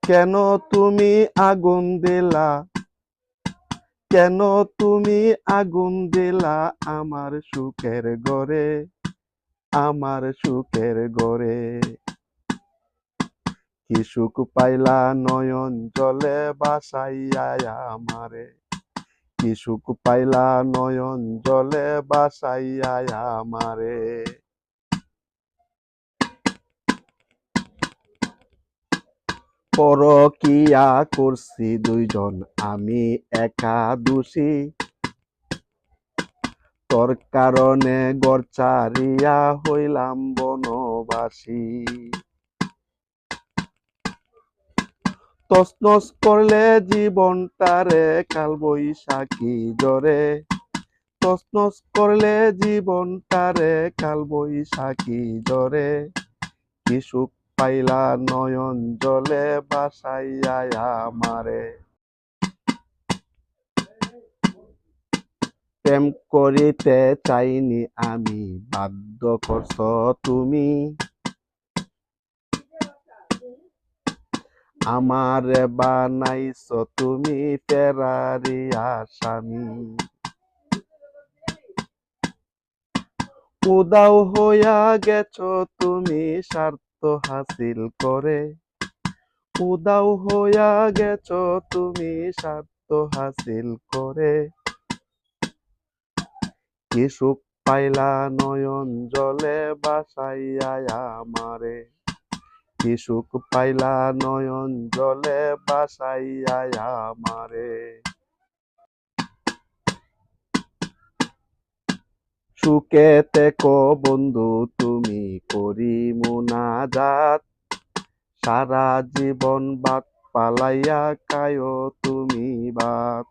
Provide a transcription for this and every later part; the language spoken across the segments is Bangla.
কেন তুমি আগুন দিলা, কেন তুমি আগুন দিলা আমার সুখের ঘরে, আমার সুখের ঘরে। কি সুখ পাইলা নয়ন জলে বাসাইয়া আমারে, কি সুখ পাইলা নয়ন জলে বাসাইয়া আমারে। পরকিয়া করছি দুইজন, আমি একা দোষী। তোর কারণে ঘর ছাড়িয়া হইলাম বনবাসী। তছনছ করলে জীবনটারে কাল বৈশাখী জ্বরে, তছনছ করলে জীবনটারে কাল বৈশাখী জ্বরে। কি সুখ পাইলা নয়ন জলে বাসাইয়া আমারে। প্রেম করিতে চাইনি আমি, বাধ্য করছ তুমি। আমারে বানাইছ তুমি ফেরারি আসামি। উদাও হইয়া গেছ তুমি স্বার্থ হাসিল করে, উদাও হইয়া গেছ তুমি স্বার্থ হাসিল করে। কি সুখ পাইলা নয়ন জলে বাসাইয়া আমারে, কি সুখ পাইলা নয়ন জলে বাসাইয়া আমারে। সুখে থেকো বন্ধু তুমি করি মুনাজাত, সারা জীবন ভাত পালাইয়া খায়ো তুমি ভাত।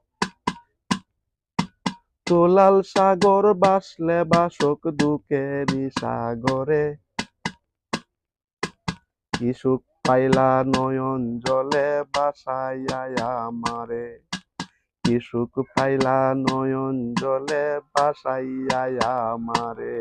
তোলাল সাগর বাসলে বাসক দুঃখেরই সাগরে। কি সুখ পাইলা নয়ন জলে বাসাইয়া আমারে, কি সুখ পাইলা নয়ন জলে বাসাইয়া আমারে।